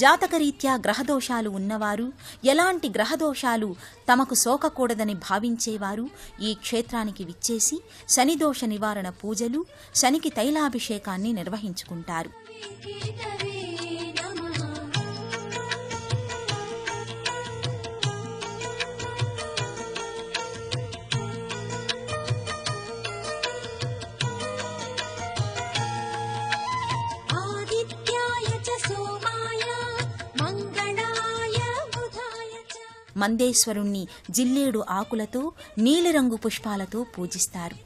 జాతకరీత్యా గ్రహదోషాలు ఉన్నవారు, ఎలాంటి గ్రహదోషాలు తమకు సోకకూడదని భావించేవారు ఈ క్షేత్రానికి విచ్చేసి శనిదోష నివారణ పూజలు, శనికి తైలాభిషేకాన్ని నిర్వహించుకుంటారు. మందేశ్వరుణ్ణి జిల్లేడు ఆకులతో, నీలిరంగు పుష్పాలతో పూజిస్తారు.